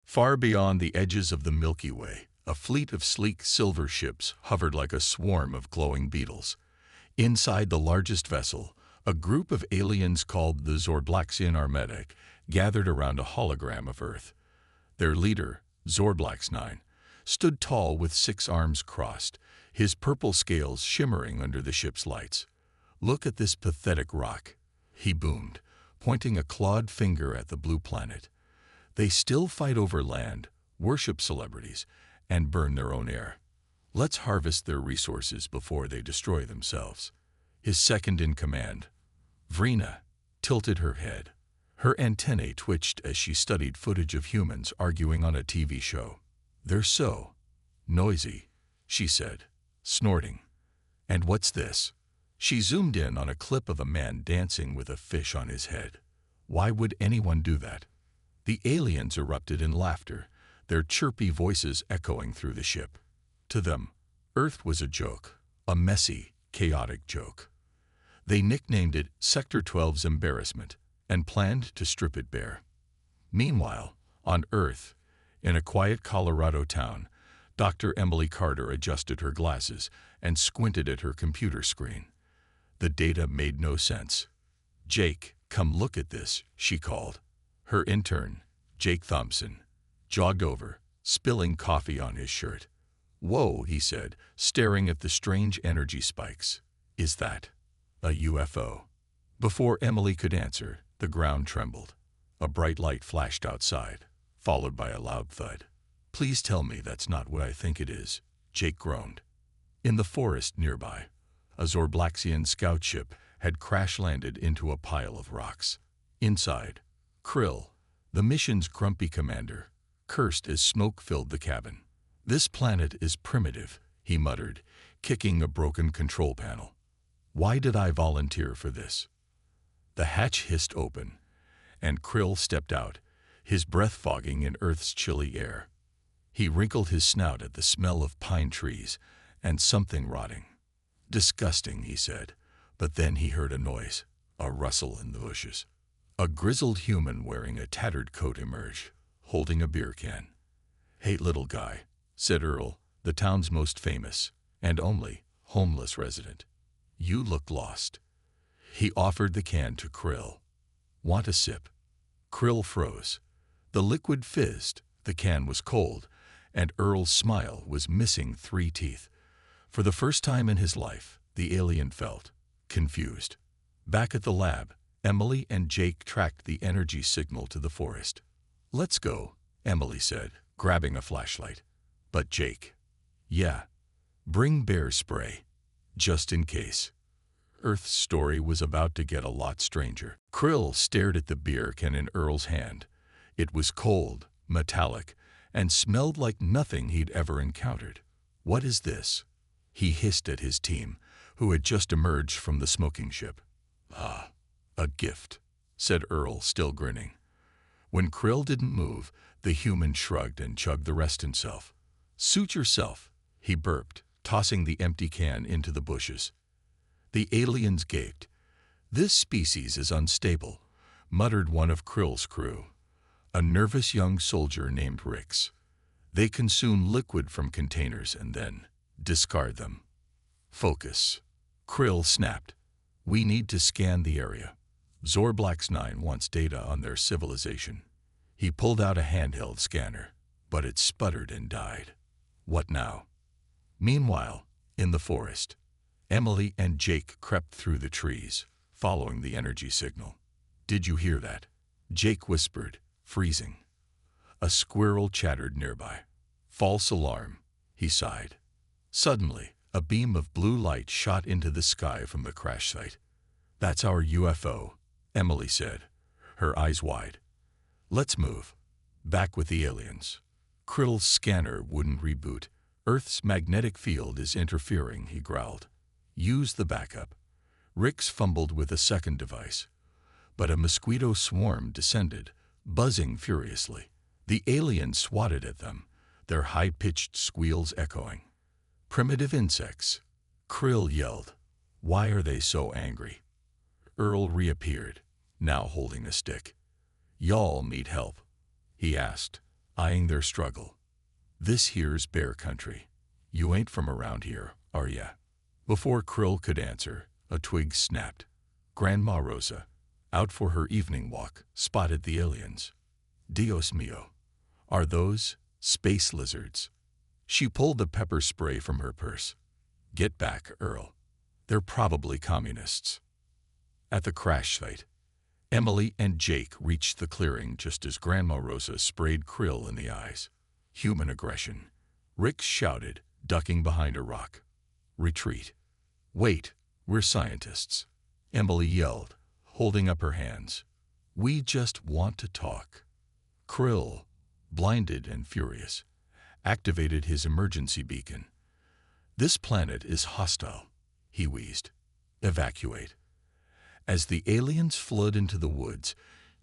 Far beyond the edges of the Milky Way, a fleet of sleek silver ships hovered like a swarm of glowing beetles. Inside the largest vessel, a group of aliens called the Zorblaxian Armada gathered around a hologram of Earth. Their leader, Zorblax-9, stood tall with 6 arms crossed, his purple scales shimmering under the ship's lights. "Look at this pathetic rock," he boomed, pointing a clawed finger at the blue planet. "They still fight over land, worship celebrities, and burn their own air. Let's harvest their resources before they destroy themselves." His second-in-command, Vrina, tilted her head. Her antennae twitched as she studied footage of humans arguing on a TV show. "They're so noisy," she said, snorting. "And what's this?" She zoomed in on a clip of a man dancing with a fish on his head. Why would anyone do that? The aliens erupted in laughter, their chirpy voices echoing through the ship. To them, Earth was a joke, a messy, chaotic joke. They nicknamed it Sector 12's Embarrassment and planned to strip it bare. Meanwhile, on Earth, in a quiet Colorado town, Dr. Emily Carter adjusted her glasses and squinted at her computer screen. The data made no sense. "Jake, come look at this," she called. Her intern, Jake Thompson, jogged over, spilling coffee on his shirt. "Whoa," he said, staring at the strange energy spikes. "Is that a UFO?" Before Emily could answer, the ground trembled. A bright light flashed outside, followed by a loud thud. "Please tell me that's not what I think it is," Jake groaned. In the forest nearby, a Zorblaxian scout ship had crash-landed into a pile of rocks. Inside, Krill, the mission's grumpy commander, cursed as smoke filled the cabin. "This planet is primitive," he muttered, kicking a broken control panel. "Why did I volunteer for this?" The hatch hissed open, and Krill stepped out, his breath fogging in Earth's chilly air. He wrinkled his snout at the smell of pine trees and something rotting. "Disgusting," he said, but then he heard a noise, a rustle in the bushes. A grizzled human wearing a tattered coat emerged, holding a beer can. "Hey, little guy," said Earl, the town's most famous, and only, homeless resident. "You look lost." He offered the can to Krill. "Want a sip?" Krill froze. The liquid fizzed, the can was cold, and Earl's smile was missing 3 teeth. For the first time in his life, the alien felt confused. Back at the lab, Emily and Jake tracked the energy signal to the forest. "Let's go," Emily said, grabbing a flashlight. But Jake, "Yeah, bring bear spray, just in case." Earth's story was about to get a lot stranger. Krill stared at the beer can in Earl's hand. It was cold, metallic, and smelled like nothing he'd ever encountered. "What is this?" He hissed at his team, who had just emerged from the smoking ship. "Ah, a gift," said Earl, still grinning. When Krill didn't move, the human shrugged and chugged the rest himself. "Suit yourself," he burped, tossing the empty can into the bushes. The aliens gaped. "This species is unstable," muttered one of Krill's crew, a nervous young soldier named Rix. "They consume liquid from containers and then discard them." "Focus," Krill snapped. "We need to scan the area. Zorblax-9 wants data on their civilization." He pulled out a handheld scanner, but it sputtered and died. What now? Meanwhile, in the forest, Emily and Jake crept through the trees, following the energy signal. "Did you hear that?" Jake whispered, freezing. A squirrel chattered nearby. "False alarm," he sighed. Suddenly, a beam of blue light shot into the sky from the crash site. "That's our UFO," Emily said, her eyes wide. "Let's move. Back with the aliens." Krill's scanner wouldn't reboot. "Earth's magnetic field is interfering," he growled. "Use the backup." Rix fumbled with a second device, but a mosquito swarm descended, buzzing furiously. The aliens swatted at them, their high-pitched squeals echoing. "Primitive insects," Krill yelled. "Why are they so angry?" Earl reappeared, now holding a stick. "Y'all need help?" he asked, eyeing their struggle. "This here's bear country. You ain't from around here, are ya?" Before Krill could answer, a twig snapped. Grandma Rosa, out for her evening walk, spotted the aliens. "Dios mío, are those space lizards?" She pulled the pepper spray from her purse. "Get back, Earl. They're probably communists." At the crash site, Emily and Jake reached the clearing just as Grandma Rosa sprayed Krill in the eyes. "Human aggression," Rick shouted, ducking behind a rock. "Retreat." "Wait, we're scientists," Emily yelled, holding up her hands. "We just want to talk." Krill, blinded and furious, activated his emergency beacon. "This planet is hostile," he wheezed. "Evacuate." As the aliens flowed into the woods,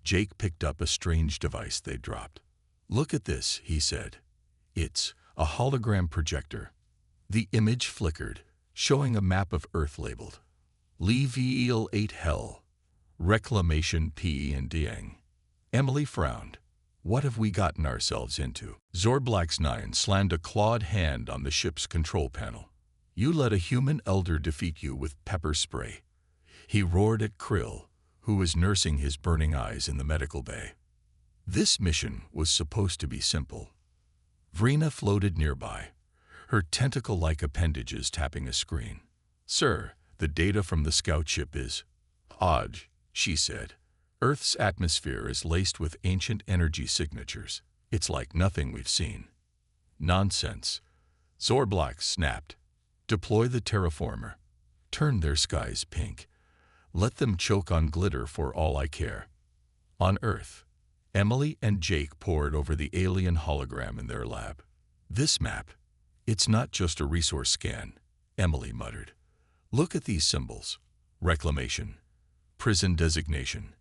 Jake picked up a strange device they dropped. "Look at this," he said. "It's a hologram projector." The image flickered, showing a map of Earth labeled Level 8 Hell, Reclamation P and Dieng. Emily frowned. "What have we gotten ourselves into?" Zorblax 9 slammed a clawed hand on the ship's control panel. "You let a human elder defeat you with pepper spray." He roared at Krill, who was nursing his burning eyes in the medical bay. This mission was supposed to be simple. Vrina floated nearby, her tentacle-like appendages tapping a screen. "Sir, the data from the scout ship is odd," she said. "Earth's atmosphere is laced with ancient energy signatures. It's like nothing we've seen." "Nonsense," Zorblax snapped. "Deploy the terraformer. Turn their skies pink. Let them choke on glitter for all I care." On Earth, Emily and Jake pored over the alien hologram in their lab. "This map, it's not just a resource scan," Emily muttered. "Look at these symbols. Reclamation. Prison designation."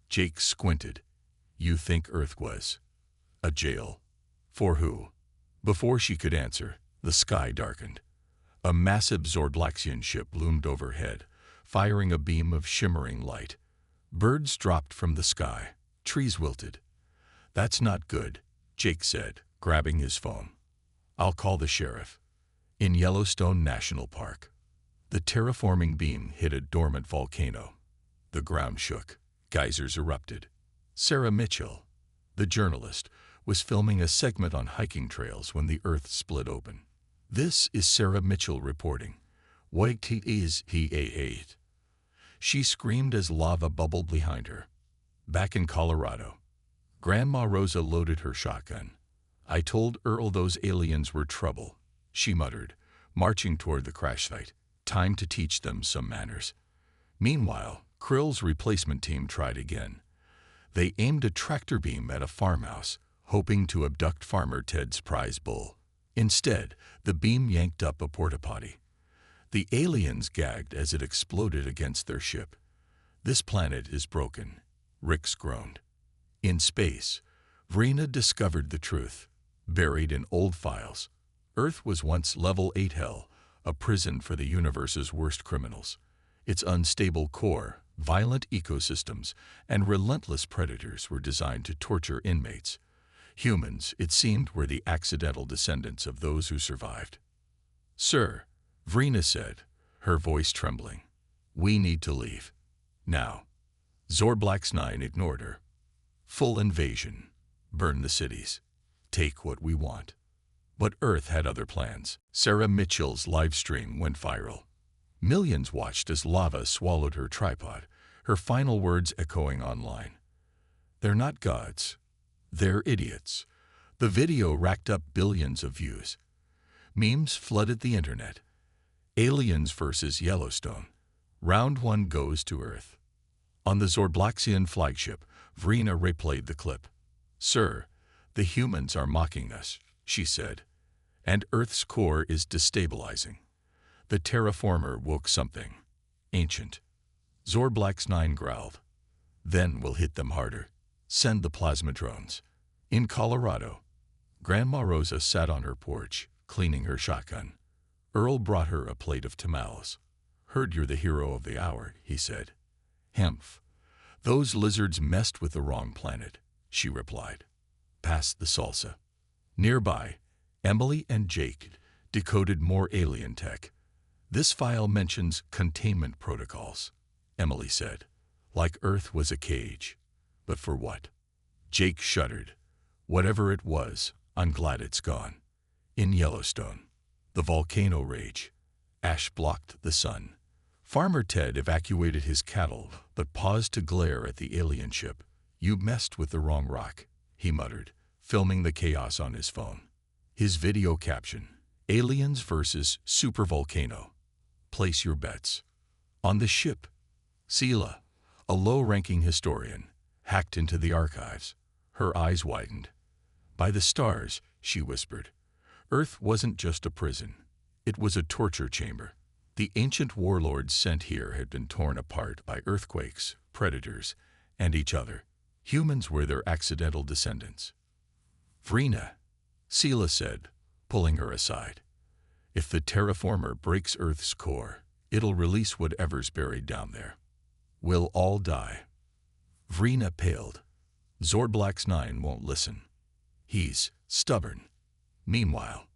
Jake squinted. "You think Earth was a jail? For who?" Before she could answer, the sky darkened. A massive Zordlaxian ship loomed overhead, firing a beam of shimmering light. Birds dropped from the sky. Trees wilted. "That's not good," Jake said, grabbing his phone. "I'll call the sheriff." In Yellowstone National Park, the terraforming beam hit a dormant volcano. The ground shook. Geysers erupted. Sarah Mitchell, the journalist, was filming a segment on hiking trails when the Earth split open. "This is Sarah Mitchell reporting. What is he? She screamed as lava bubbled behind her. Back in Colorado, Grandma Rosa loaded her shotgun. "I told Earl those aliens were trouble," she muttered, marching toward the crash site. "Time to teach them some manners." Meanwhile, Krill's replacement team tried again. They aimed a tractor beam at a farmhouse, hoping to abduct Farmer Ted's prize bull. Instead, the beam yanked up a porta-potty. The aliens gagged as it exploded against their ship. "This planet is broken," Rix groaned. In space, Vrina discovered the truth, buried in old files. Earth was once Level 8 Hell, a prison for the universe's worst criminals. Its unstable core, violent ecosystems, and relentless predators were designed to torture inmates. Humans, it seemed, were the accidental descendants of those who survived. "Sir," Vrina said, her voice trembling, "we need to leave. Now." Zorblax 9 ignored her. "Full invasion. Burn the cities. Take what we want." But Earth had other plans. Sarah Mitchell's live stream went viral. Millions watched as lava swallowed her tripod, her final words echoing online. "They're not gods. They're idiots." The video racked up billions of views. Memes flooded the internet. Aliens versus Yellowstone. Round 1 goes to Earth. On the Zorblaxian flagship, Vrina replayed the clip. "Sir, the humans are mocking us," she said, "and Earth's core is destabilizing. The terraformer woke something ancient." Zorblax 9 growled. "Then we'll hit them harder. Send the plasma drones." In Colorado, Grandma Rosa sat on her porch, cleaning her shotgun. Earl brought her a plate of tamales. "Heard you're the hero of the hour," he said. "Hemph. Those lizards messed with the wrong planet," she replied. "Pass the salsa." Nearby, Emily and Jake decoded more alien tech. "This file mentions containment protocols," Emily said, like Earth was a cage. "But for what?" Jake shuddered. "Whatever it was, I'm glad it's gone." In Yellowstone, the volcano rage. Ash blocked the sun. Farmer Ted evacuated his cattle, but paused to glare at the alien ship. "You messed with the wrong rock," he muttered, filming the chaos on his phone. His video caption: "Aliens versus supervolcano. Place your bets." On the ship, Sela, a low-ranking historian, hacked into the archives. Her eyes widened. "By the stars," she whispered, "Earth wasn't just a prison. It was a torture chamber. The ancient warlords sent here had been torn apart by earthquakes, predators, and each other. Humans were their accidental descendants." "Vrina," Sela said, pulling her aside. "If the terraformer breaks Earth's core, it'll release whatever's buried down there. We'll all die." Vrina paled. "Zorblax 9 won't listen. He's stubborn." Meanwhile,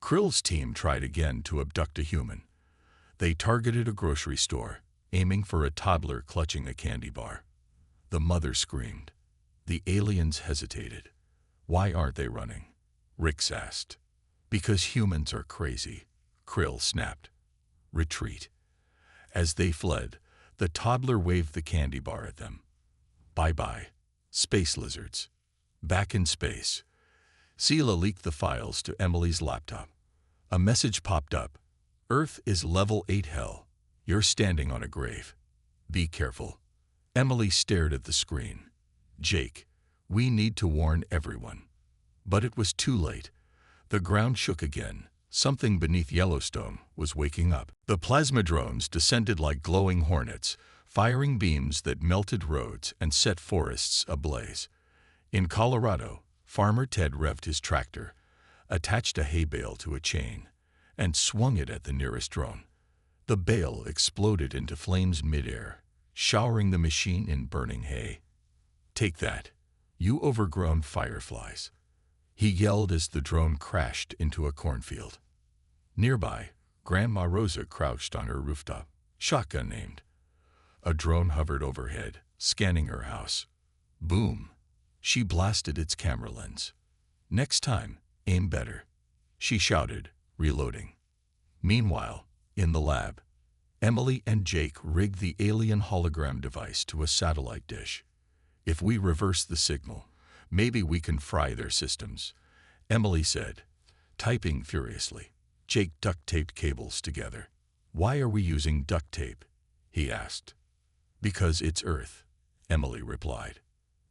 Krill's team tried again to abduct a human. They targeted a grocery store, aiming for a toddler clutching a candy bar. The mother screamed. The aliens hesitated. "Why aren't they running?" Rix asked. "Because humans are crazy," Krill snapped. "Retreat." As they fled, the toddler waved the candy bar at them. "Bye-bye, space lizards." Back in space, Sela leaked the files to Emily's laptop. A message popped up. "Earth is level 8 hell. You're standing on a grave. Be careful." Emily stared at the screen. "Jake, we need to warn everyone." But it was too late. The ground shook again. Something beneath Yellowstone was waking up. The plasma drones descended like glowing hornets, firing beams that melted roads and set forests ablaze. In Colorado, Farmer Ted revved his tractor, attached a hay bale to a chain, and swung it at the nearest drone. The bale exploded into flames midair, showering the machine in burning hay. "Take that, you overgrown fireflies," he yelled as the drone crashed into a cornfield. Nearby, Grandma Rosa crouched on her rooftop, shotgun aimed. A drone hovered overhead, scanning her house. Boom! She blasted its camera lens. "Next time, aim better," she shouted, reloading. Meanwhile, in the lab, Emily and Jake rigged the alien hologram device to a satellite dish. "If we reverse the signal, maybe we can fry their systems," Emily said, typing furiously. Jake duct-taped cables together. "Why are we using duct tape?" he asked. "Because it's Earth," Emily replied.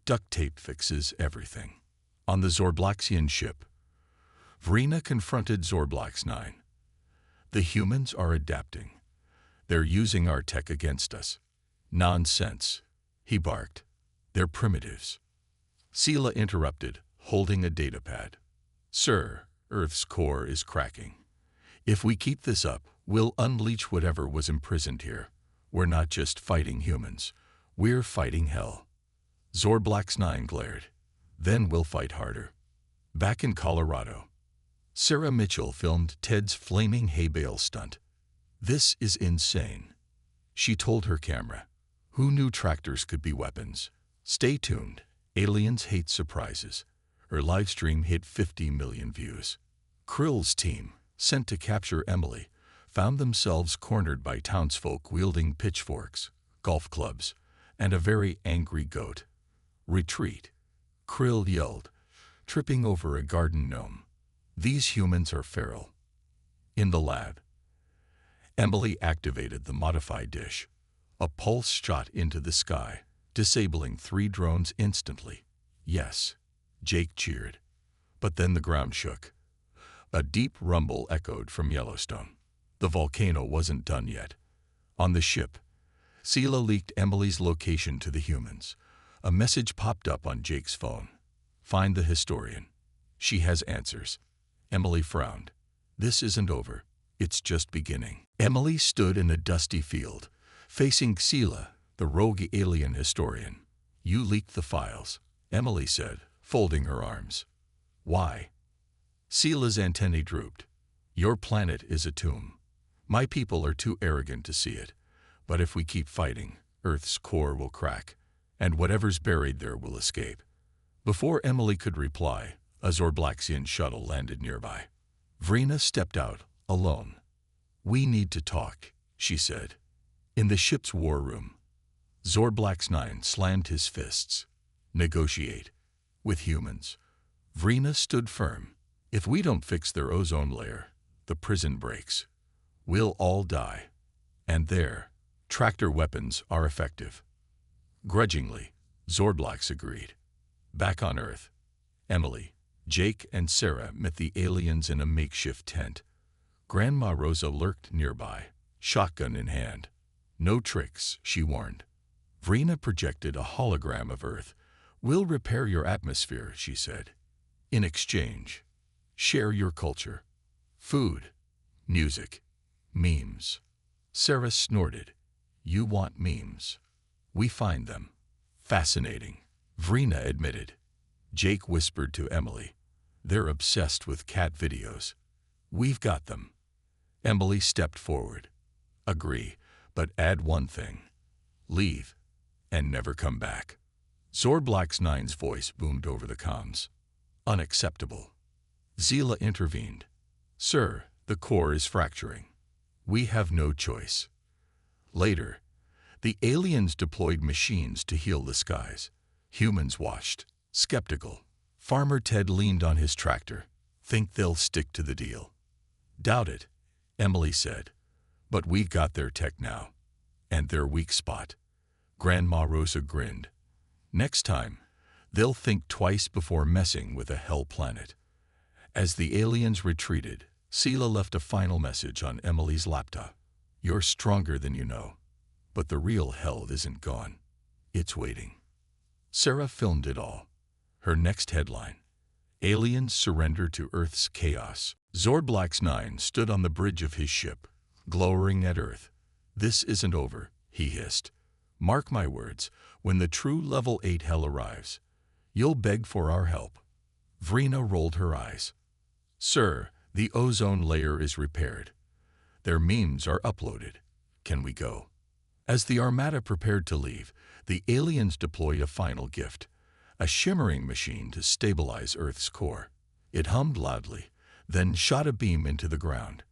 "Duct tape fixes everything." On the Zorblaxian ship, Vrina confronted Zorblax 9. "The humans are adapting. They're using our tech against us." "Nonsense," he barked. "They're primitives." Sela interrupted, holding a datapad. "Sir, Earth's core is cracking. If we keep this up, we'll unleash whatever was imprisoned here. We're not just fighting humans. We're fighting hell." Zorblax 9 glared. "Then we'll fight harder." Back in Colorado, Sarah Mitchell filmed Ted's flaming hay bale stunt. "This is insane," she told her camera. "Who knew tractors could be weapons? Stay tuned. Aliens hate surprises." Her livestream hit 50 million views. Krill's team, sent to capture Emily, found themselves cornered by townsfolk wielding pitchforks, golf clubs, and a very angry goat. "Retreat," Krill yelled, tripping over a garden gnome. "These humans are feral." In the lab, Emily activated the modified dish. A pulse shot into the sky, disabling 3 drones instantly. "Yes," Jake cheered. But then the ground shook. A deep rumble echoed from Yellowstone. The volcano wasn't done yet. On the ship, Sela leaked Emily's location to the humans. A message popped up on Jake's phone. "Find the historian. She has answers." Emily frowned. "This isn't over. It's just beginning." Emily stood in a dusty field, facing Sela, the rogue alien historian. "You leaked the files," Emily said, folding her arms. "Why?" Sela's antennae drooped. Your planet is a tomb. My people are too arrogant to see it. But if we keep fighting, Earth's core will crack, and whatever's buried there will escape. Before Emily could reply, a Zorblaxian shuttle landed nearby. Vrina stepped out, alone. We need to talk, she said. In the ship's war room, Zorblax-9 slammed his fists. Negotiate. With humans. Vrina stood firm. If we don't fix their ozone layer, the prison breaks. We'll all die. And their tractor weapons are effective. Grudgingly, Zorblax agreed. Back on Earth, Emily, Jake, and Sarah met the aliens in a makeshift tent. Grandma Rosa lurked nearby, shotgun in hand. No tricks, she warned. Vrina projected a hologram of Earth. We'll repair your atmosphere, she said. In exchange, share your culture. Food, music, memes. Sarah snorted. You want memes? We find them. Fascinating, Vrina admitted. Jake whispered to Emily. They're obsessed with cat videos. We've got them. Emily stepped forward. Agree, but add one thing. Leave, and never come back. Zorblax-9's voice boomed over the comms. Unacceptable. Zila intervened. Sir, the core is fracturing. We have no choice. Later, the aliens deployed machines to heal the skies. Humans watched, skeptical. Farmer Ted leaned on his tractor. Think they'll stick to the deal. Doubt it, Emily said. But we've got their tech now. And their weak spot. Grandma Rosa grinned. Next time, they'll think twice before messing with a hell planet. As the aliens retreated, Sela left a final message on Emily's laptop. You're stronger than you know. But the real hell isn't gone. It's waiting. Sarah filmed it all. Her next headline. Aliens surrender to Earth's chaos. Zorblax-9 stood on the bridge of his ship, glowering at Earth. This isn't over, he hissed. Mark my words, when the true level 8 hell arrives, you'll beg for our help. Vrina rolled her eyes. Sir, the ozone layer is repaired. Their memes are uploaded. Can we go? As the Armada prepared to leave, the aliens deployed a final gift, a shimmering machine to stabilize Earth's core. It hummed loudly, then shot a beam into the ground.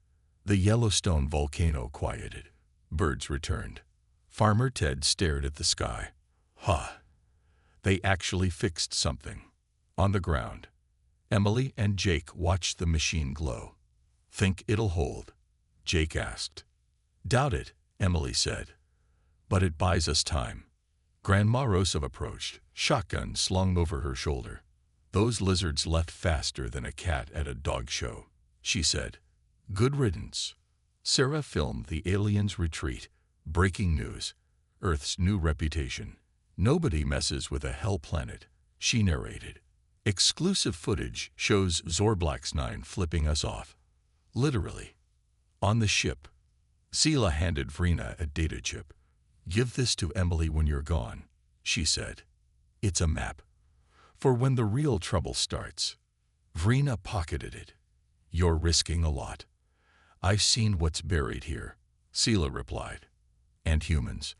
The Yellowstone volcano quieted. Birds returned. Farmer Ted stared at the sky. They actually fixed something. On the ground, Emily and Jake watched the machine glow. Think it'll hold? Jake asked. Doubt it, Emily said. But it buys us time. Grandma Rosa approached, shotgun slung over her shoulder. Those lizards left faster than a cat at a dog show, she said. Good riddance. Sarah filmed the aliens' retreat. Breaking news. Earth's new reputation. Nobody messes with a hell planet, she narrated. Exclusive footage shows Zorblax-9 flipping us off. Literally. On the ship. Sela handed Vrina a data chip. Give this to Emily when you're gone, she said. It's a map. For when the real trouble starts. Vrina pocketed it. You're risking a lot. I've seen what's buried here, Sela replied. And humans.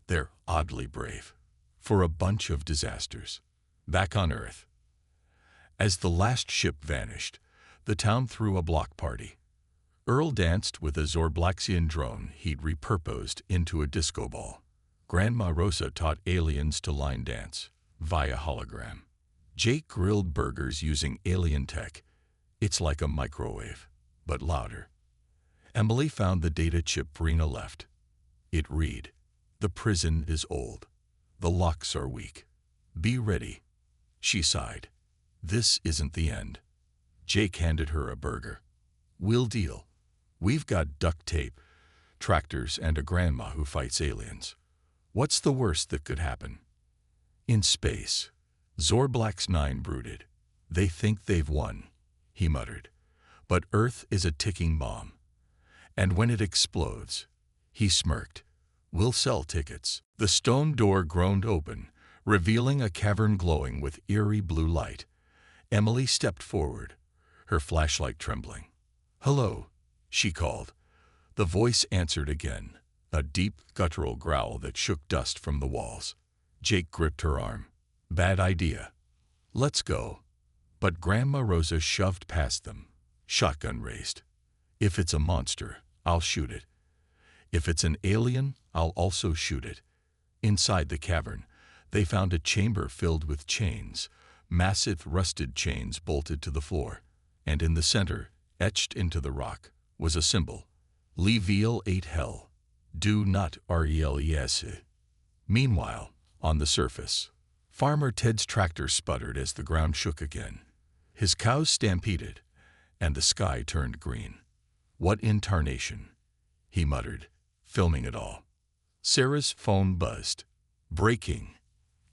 They're oddly brave. For a bunch of disasters. Back on Earth. As the last ship vanished, the town threw a block party. Earl danced with a Zorblaxian drone he'd repurposed into a disco ball. Grandma Rosa taught aliens to line dance, via hologram. Jake grilled burgers using alien tech. It's like a microwave, but louder. Emily found the data chip Vrina left. It read, the prison is old. The locks are weak. Be ready. She sighed. This isn't the end. Jake handed her a burger. We'll deal. We've got duct tape, tractors, and a grandma who fights aliens. What's the worst that could happen? In space, Zorblax-9 brooded. They think they've won, he muttered. But Earth is a ticking bomb. And when it explodes, he smirked. We'll sell tickets. The stone door groaned open, revealing a cavern glowing with eerie blue light. Emily stepped forward. her flashlight trembling. "Hello," she called. The voice answered again, a deep, guttural growl that shook dust from the walls. Jake gripped her arm. "Bad idea. Let's go." But Grandma Rosa shoved past them, shotgun raised. "If it's a monster, I'll shoot it. If it's an alien, I'll also shoot it." Inside the cavern, they found a chamber filled with chains, massive rusted chains bolted to the floor, and in the center, etched into the rock, was a symbol. Leviel 8 Hell. Do not RELES. Meanwhile, on the surface, Farmer Ted's tractor sputtered as the ground shook again. His cows stampeded, and the sky turned green. "What in tarnation?" he muttered, filming it all. Sarah's phone buzzed. "Breaking.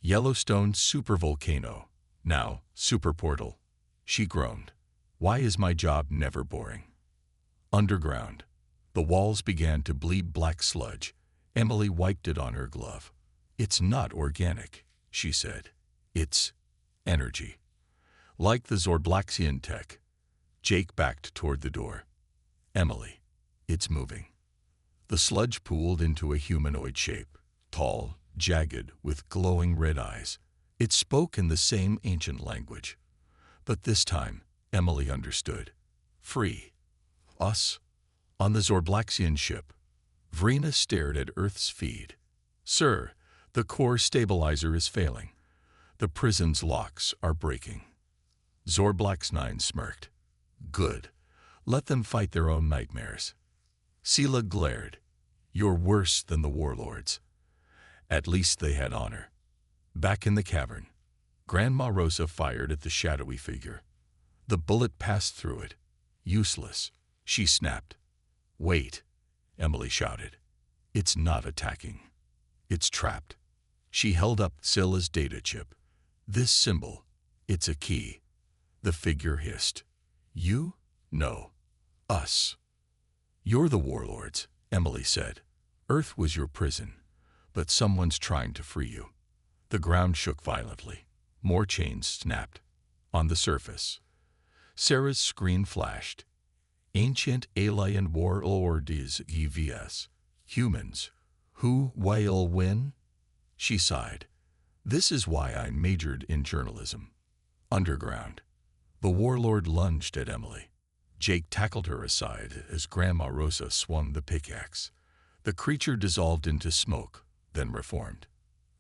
Yellowstone supervolcano. Now, superportal." She groaned. "Why is my job never boring?" Underground, the walls began to bleed black sludge. Emily wiped it on her glove. "It's not organic," she said. "It's energy. Like the Zorblaxian tech." Jake backed toward the door. "Emily, it's moving." The sludge pooled into a humanoid shape, tall, jagged, with glowing red eyes. It spoke in the same ancient language. But this time, Emily understood. Free. Us? On the Zorblaxian ship. Vrina stared at Earth's feed. "Sir, the core stabilizer is failing. The prison's locks are breaking." Zorblax 9 smirked. "Good. Let them fight their own nightmares." Sela glared. "You're worse than the warlords." At least they had honor. Back in the cavern, Grandma Rosa fired at the shadowy figure. The bullet passed through it. Useless, she snapped. "Wait," Emily shouted. "It's not attacking. It's trapped." She held up Scylla's data chip. "This symbol, it's a key." The figure hissed. "You? No. Us." "You're the warlords," Emily said. "Earth was your prison, but someone's trying to free you." The ground shook violently. More chains snapped. On the surface, Sarah's screen flashed. "Ancient alien warlords EVS. Humans. Who will win?" She sighed. "This is why I majored in journalism." Underground. The warlord lunged at Emily. Jake tackled her aside as Grandma Rosa swung the pickaxe. The creature dissolved into smoke, then reformed.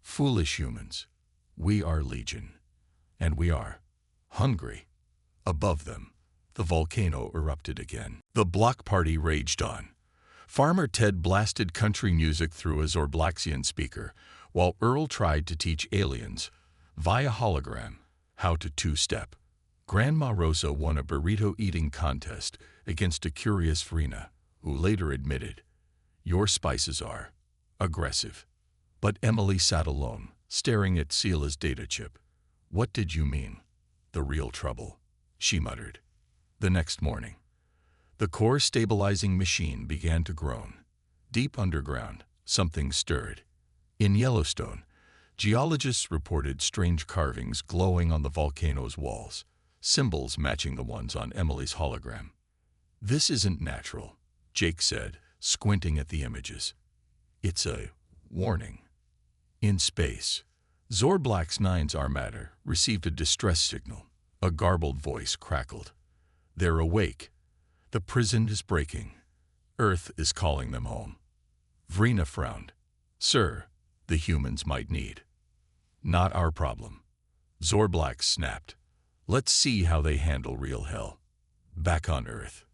"Foolish humans. We are legion. And we are hungry." Above them, the volcano erupted again. The block party raged on. Farmer Ted blasted country music through a Zorblaxian speaker, while Earl tried to teach aliens, via hologram, how to two-step. Grandma Rosa won a burrito-eating contest against a curious Vrina, who later admitted, "Your spices are aggressive." But Emily sat alone, staring at Sela's data chip. "What did you mean? The real trouble," she muttered. The next morning, the core stabilizing machine began to groan. Deep underground, something stirred. In Yellowstone, geologists reported strange carvings glowing on the volcano's walls, symbols matching the ones on Emily's hologram. "This isn't natural," Jake said, squinting at the images. "It's a warning." In space, Zorblax 9's armada received a distress signal. A garbled voice crackled. "They're awake. The prison is breaking. Earth is calling them home." Vrina frowned. "Sir, the humans might need." "Not our problem." Zorblax snapped. "Let's see how they handle real hell." Back on Earth,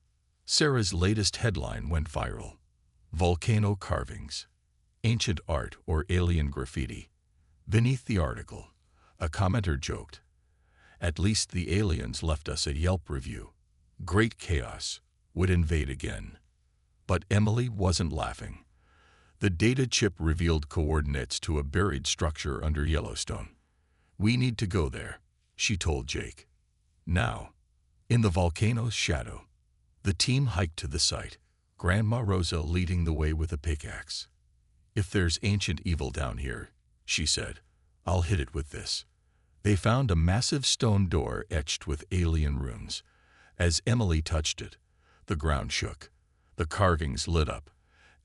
Sarah's latest headline went viral. "Volcano carvings. Ancient art or alien graffiti." Beneath the article, a commenter joked, "At least the aliens left us a Yelp review. Great chaos would invade again." But Emily wasn't laughing. The data chip revealed coordinates to a buried structure under Yellowstone. "We need to go there," she told Jake. Now, in the volcano's shadow, the team hiked to the site, Grandma Rosa leading the way with a pickaxe. "If there's ancient evil down here," she said, "I'll hit it with this." They found a massive stone door etched with alien runes. As Emily touched it, the ground shook, the carvings lit up,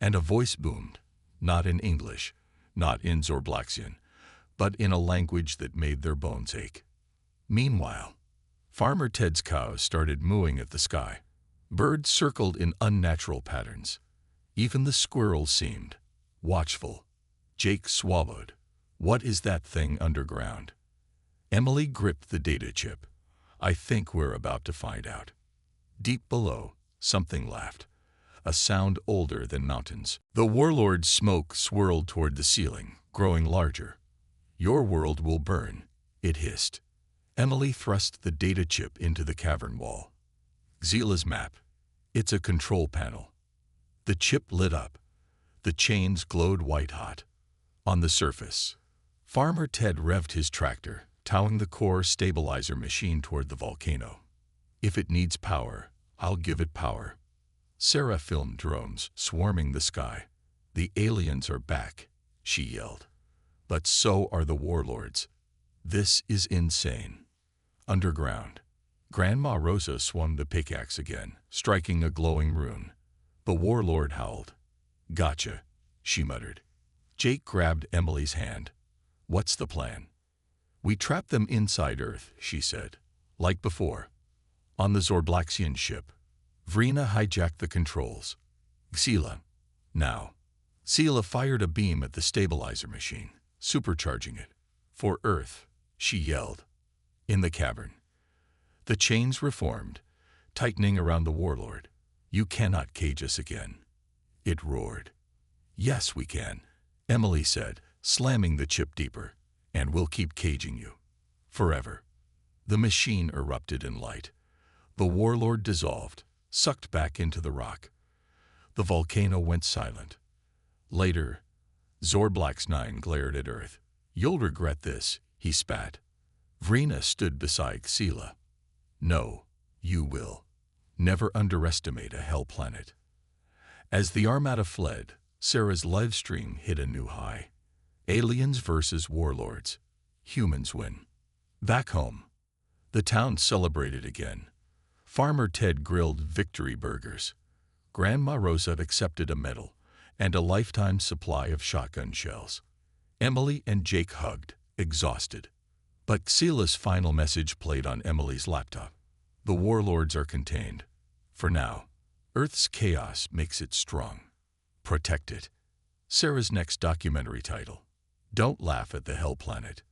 and a voice boomed, not in English, not in Zorblaxian, but in a language that made their bones ache. Meanwhile, Farmer Ted's cows started mooing at the sky. Birds circled in unnatural patterns. Even the squirrels seemed watchful. Jake swallowed. What is that thing underground? Emily gripped the data chip. I think we're about to find out. Deep below, something laughed. A sound older than mountains. The warlord's smoke swirled toward the ceiling, growing larger. Your world will burn, it hissed. Emily thrust the data chip into the cavern wall. Xila's map. It's a control panel. The chip lit up. The chains glowed white-hot. On the surface, Farmer Ted revved his tractor, towing the core stabilizer machine toward the volcano. If it needs power, I'll give it power. Sarah filmed drones swarming the sky. The aliens are back, she yelled. But so are the warlords. This is insane. Underground, Grandma Rosa swung the pickaxe again, striking a glowing rune. The warlord howled. Gotcha, she muttered. Jake grabbed Emily's hand. What's the plan? We trap them inside Earth, she said. Like before. On the Zorblaxian ship. Vrina hijacked the controls. Xila. Now. Xila fired a beam at the stabilizer machine, supercharging it. For Earth, she yelled. In the cavern. The chains reformed, tightening around the warlord. You cannot cage us again. It roared. Yes, we can, Emily said, slamming the chip deeper. And we'll keep caging you. Forever. The machine erupted in light. The warlord dissolved, sucked back into the rock. The volcano went silent. Later, Zorblax-9 glared at Earth. You'll regret this, he spat. Vrina stood beside Xila. No, you will. Never underestimate a hell planet. As the armada fled, Sarah's livestream hit a new high. Aliens versus warlords. Humans win. Back home, the town celebrated again. Farmer Ted grilled victory burgers. Grandma Rosa accepted a medal and a lifetime supply of shotgun shells. Emily and Jake hugged, exhausted. But Xila's final message played on Emily's laptop. The warlords are contained. For now, Earth's chaos makes it strong. Protect it. Sarah's next documentary title. Don't laugh at the hell planet.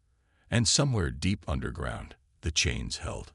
And somewhere deep underground, the chains held.